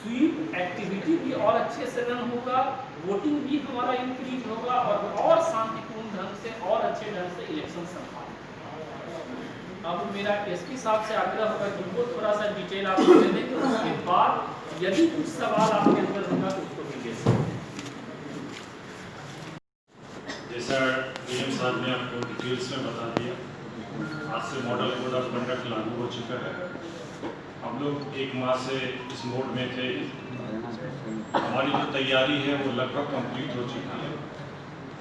SVEEP activity भी और अच्छे से रन होगा, वोटिंग भी हमारा इंक्रीज होगा और शांतिपूर्ण ढंग से और अच्छे ढंग से इलेक्शन संपन्न। अब मेरा एसपी साहब से आग्रह होगा कि उनको थोड़ा सा डिटेल आप दे दें, तो उसके बाद यदि कुछ सवाल आपके अंदर होगा तो उसको भी ले सकते हैं। जैसा डीएम साहब ने आपको डिटेल्स में बता दिया, आज से मॉडल कोड ऑफ कंडक्ट लागू हो चुका है। हम लोग एक माह से इस मोड में थे। हमारी जो तैयारी है वो लगभग कंप्लीट हो चुकी है।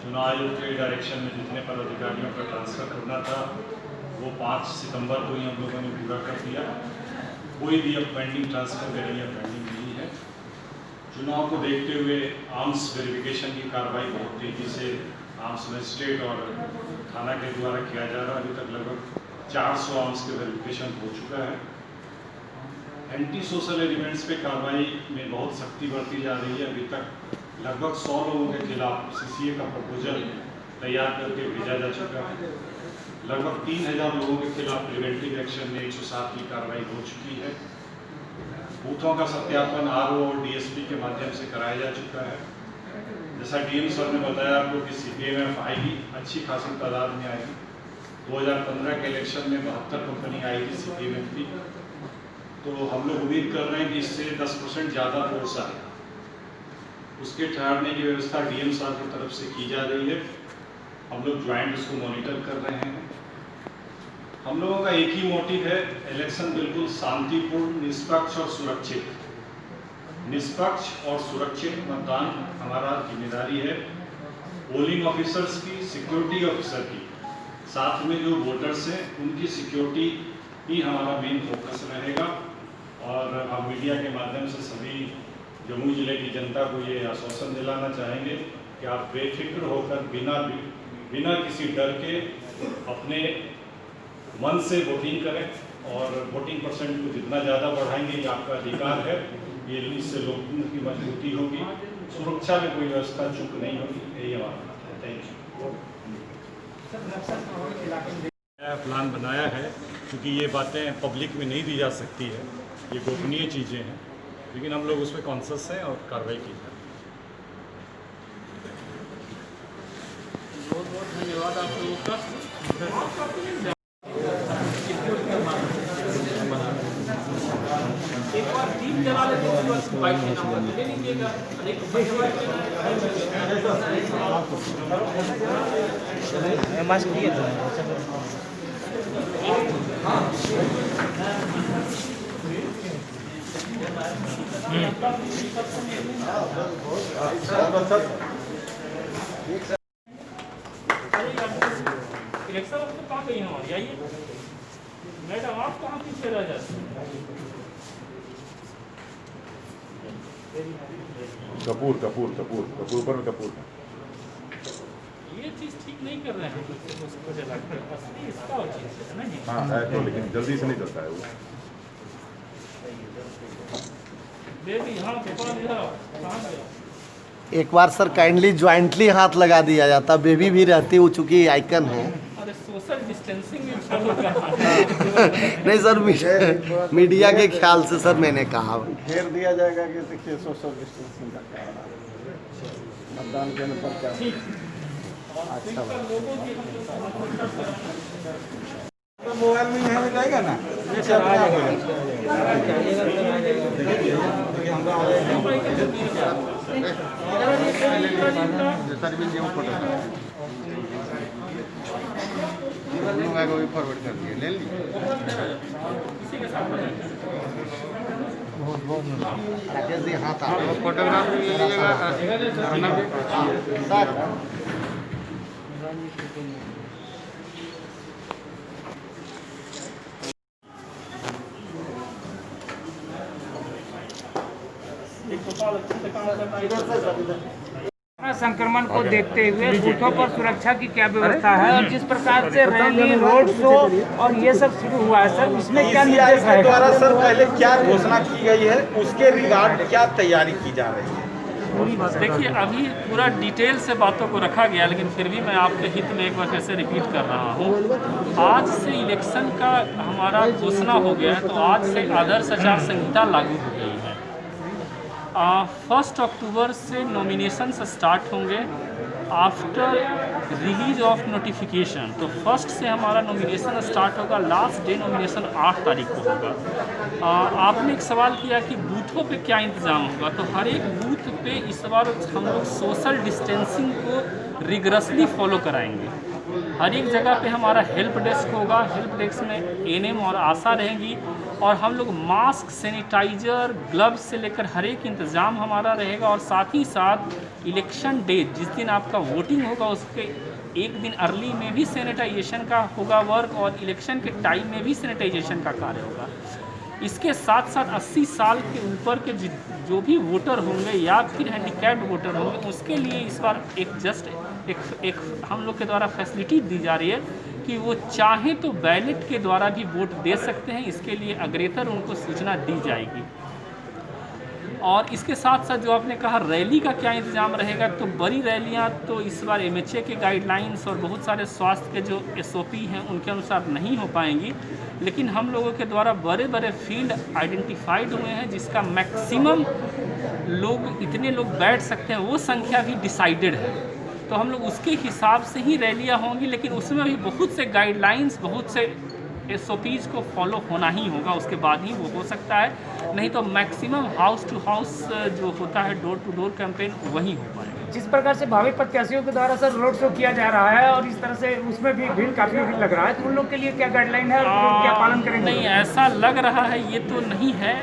चुनाव आयोग के डायरेक्शन में जितने पदाधिकारियों का ट्रांसफ़र करना था वो 5 सितंबर को ही हम लोगों ने पूरा कर दिया। कोई भी अब पेंडिंग ट्रांसफ़र का या पेंडिंग नहीं है। चुनाव को देखते हुए आर्म्स वेरिफिकेशन की कार्रवाई बहुत तेज़ी से आर्म्स मजिस्ट्रेट और थाना के द्वारा किया जा रहा है। अभी तक लगभग 400 आर्म्स के वेरिफिकेशन हो चुका है। एंटी सोशल एलिमेंट्स पे कार्रवाई में बहुत सख्ती बरती जा रही है। अभी तक लगभग 100 लोगों के खिलाफ सीसीए का प्रपोजल तैयार करके भेजा जा चुका है। लगभग 3000 लोगों के खिलाफ प्रिवेंटिव एक्शन में 107 की कार्रवाई हो चुकी है। बूथों का सत्यापन आरओ और डीएसपी के माध्यम से कराया जा चुका है। जैसा डीएम सर ने बताया आपको कि सीपीएमएफ आएगी, अच्छी खासी तादाद में आएगी। 2015 के इलेक्शन में 72 कंपनी आई थी सीपीएमएफ की, तो हम लोग उम्मीद कर रहे हैं कि इससे 10% ज़्यादा फोर्स आएगा। उसके ठहरने की व्यवस्था डीएम साहब की तरफ से की जा रही है। हम लोग ज्वाइंट उसको मॉनिटर कर रहे हैं। हम लोगों का एक ही मोटिव है, इलेक्शन बिल्कुल शांतिपूर्ण, निष्पक्ष और सुरक्षित। निष्पक्ष और सुरक्षित मतदान हमारा जिम्मेदारी है। पोलिंग ऑफिसर्स की, सिक्योरिटी ऑफिसर की, साथ में जो वोटर्स हैं उनकी सिक्योरिटी ही हमारा मेन फोकस रहेगा। और हम मीडिया के माध्यम से सभी जमुई जिले की जनता को ये आश्वासन दिलाना चाहेंगे कि आप बेफिक्र होकर बिना किसी डर के अपने मन से वोटिंग करें और वोटिंग परसेंट को जितना ज़्यादा बढ़ाएंगे ये आपका अधिकार है। ये इससे लोकतंत्र की मजबूती होगी, सुरक्षा में कोई व्यवस्था चूक नहीं होगी। यही हमारा बात है। Thank you. प्लान बनाया है क्योंकि ये बातें पब्लिक में नहीं दी जा सकती है, ये गोपनीय चीज़ें हैं, लेकिन हम लोग उस पर कॉन्शियस हैं और कार्रवाई की जाए। बहुत बहुत धन्यवाद आप लोगों का। एक बार दीप जला लेते हैं, बस बाइक में ना ले लीजिएगा। मास्क दिए थे। इलेक्शन तो कहाँ गई हमारी, आइए मैडम, आप कहाँ पीछे रह जाते हैं? कपूर कपूर कपूर कपूर पर कपूर ये चीज़ ठीक नहीं कर रहे हैं। मुझे लगता है असली इसका चीज़ है ना जी। हाँ है तो, लेकिन जल्दी से नहीं चलता है वो। बेबी यहाँ कहाँ गया? एक बार सर काइंडली ज्वाइंटली हाथ लगा दिया जाता, बेबी भी रहती वो चूँकि आइकन है। अरे सोशल डिस्टेंसिंग भी फॉलो करना नहीं सर, मीडिया के ख्याल से सर मैंने कहा घेर दिया जाएगा कि देखिए सोशल डिस्टेंसिंग का क्या मतदान केंद्र पर क्या अच्छा तो मोबाइल में यहाँ में जाएगा ना, फॉरवर्ड कर दिए, ले लीजिए। राकेश जी हाथ आ फोटोग्राफ संक्रमण को देखते हुए बूथों पर सुरक्षा की क्या व्यवस्था है और जिस प्रकार से रैली, रोड शो और ये सब शुरू हुआ है सर, इसमें क्या निर्देश है? द्वारा सर पहले क्या घोषणा की गई है, उसके रिगार्ड क्या तैयारी की जा रही है? देखिए, अभी पूरा डिटेल से बातों को रखा गया, लेकिन फिर भी मैं आपके हित में एक बार फिर से रिपीट कर रहा हूँ। आज से इलेक्शन का हमारा घोषणा हो गया है, तो आज से आदर्श आचार संहिता लागू हो गई है। 1 अक्टूबर से नॉमिनेशंस स्टार्ट होंगे आफ्टर रिलीज ऑफ नोटिफिकेशन। तो 1 से हमारा नॉमिनेशन स्टार्ट होगा, लास्ट डे नॉमिनेशन 8 तारीख को होगा। आपने एक सवाल किया कि बूथों पे क्या इंतज़ाम होगा, तो हर एक बूथ पे इस बार हम लोग सोशल डिस्टेंसिंग को रिगरसली फॉलो कराएंगे। हर एक जगह पे हमारा हेल्प डेस्क होगा, हेल्प डेस्क में एएनएम और आशा रहेंगी, और हम लोग मास्क, सैनिटाइजर, ग्लव्स से लेकर हर एक इंतज़ाम हमारा रहेगा। और साथ ही साथ इलेक्शन डे जिस दिन आपका वोटिंग होगा उसके एक दिन अर्ली में भी सैनिटाइजेशन का होगा वर्क, और इलेक्शन के टाइम में भी सैनिटाइजेशन का कार्य होगा। इसके साथ साथ 80 साल के ऊपर के जो भी वोटर होंगे या फिर हैंडीकैप्ड वोटर होंगे उसके लिए इस बार एक हम लोग के द्वारा फैसिलिटी दी जा रही है कि वो चाहें तो बैलेट के द्वारा भी वोट दे सकते हैं। इसके लिए अग्रेतर उनको सूचना दी जाएगी। और इसके साथ साथ जो आपने कहा रैली का क्या इंतज़ाम रहेगा, तो बड़ी रैलियां तो इस बार एमएचए के गाइडलाइंस और बहुत सारे स्वास्थ्य के जो एसओपी हैं उनके अनुसार नहीं हो पाएंगी, लेकिन हम लोगों के द्वारा बड़े बड़े फील्ड आइडेंटिफाइड हुए हैं जिसका मैक्सिमम लोग इतने लोग बैठ सकते हैं वो संख्या भी डिसाइडेड है। तो हम लोग उसके हिसाब से ही रैलियां होंगी, लेकिन उसमें भी बहुत से गाइडलाइंस, बहुत से एसओपीज़ को फॉलो होना ही होगा, उसके बाद ही वो हो सकता है। नहीं तो मैक्सिमम हाउस टू हाउस जो होता है, डोर टू डोर कैंपेन, वही हो पाएगा। जिस प्रकार से भावी प्रत्याशियों के द्वारा सर रोड शो किया जा रहा है और इस तरह से उसमें भी भीड़ काफ़ी लग रहा है, तो उन लोग के लिए क्या गाइडलाइन है और क्या पालन करेंगे? नहीं, ऐसा लग रहा है, ये तो नहीं है।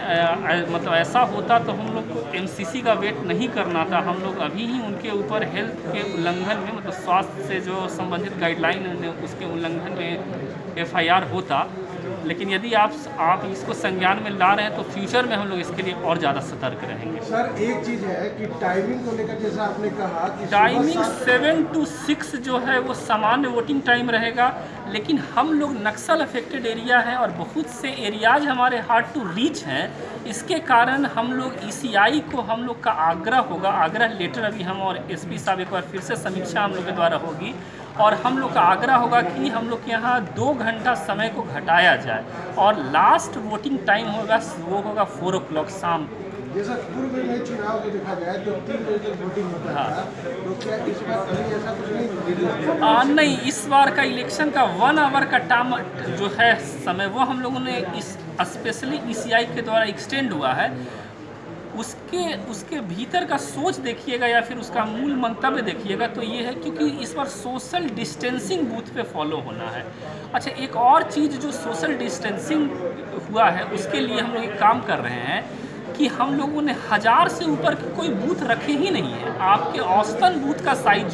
मतलब ऐसा होता तो हम लोग को एमसीसी का वेट नहीं करना था। हम लोग अभी ही उनके ऊपर हेल्थ के उल्लंघन में, मतलब स्वास्थ्य से जो संबंधित गाइडलाइन है उसके उल्लंघन में एफआईआर होता। लेकिन यदि आप इसको संज्ञान में ला रहे हैं तो फ्यूचर में हम लोग इसके लिए और ज़्यादा सतर्क रहेंगे। सर एक चीज़ है कि टाइमिंग को लेकर जैसा आपने कहा कि टाइमिंग 7 to 6 जो है वो सामान्य वोटिंग टाइम रहेगा, लेकिन हम लोग नक्सल अफेक्टेड एरिया है और बहुत से एरियाज हमारे हार्ड टू रीच हैं। इसके कारण हम लोग ईसीआई को हम लोग का आग्रह होगा, आग्रह लेटर अभी हम और एसपी साहब एक बार फिर से समीक्षा हम लोग के द्वारा होगी, और हम लोग का आग्रह होगा कि हम लोग के यहाँ 2 घंटा समय को घटाया जाए और लास्ट वोटिंग टाइम होगा वो होगा 4 o'clock शाम को। जैसा पूर्व में चुनाव को देखा जाए तो 3 बजे तक वोटिंग होता था, तो क्या इस बार कहीं ऐसा कुछ नहीं? नहीं, इस बार का इलेक्शन का 1 आवर का टाइम जो है समय, वो हम लोगों ने इस स्पेशली ईसीआई के द्वारा एक्सटेंड हुआ है। उसके भीतर का सोच देखिएगा या फिर उसका मूल मंतव्य देखिएगा तो ये है क्योंकि इस बार सोशल डिस्टेंसिंग बूथ पे फॉलो होना है। अच्छा, एक और चीज़ जो सोशल डिस्टेंसिंग हुआ है उसके लिए हम लोग एक काम कर रहे हैं कि हम लोगों ने 1000 से ऊपर के कोई बूथ रखे ही नहीं है। आपके औसतन बूथ का साइज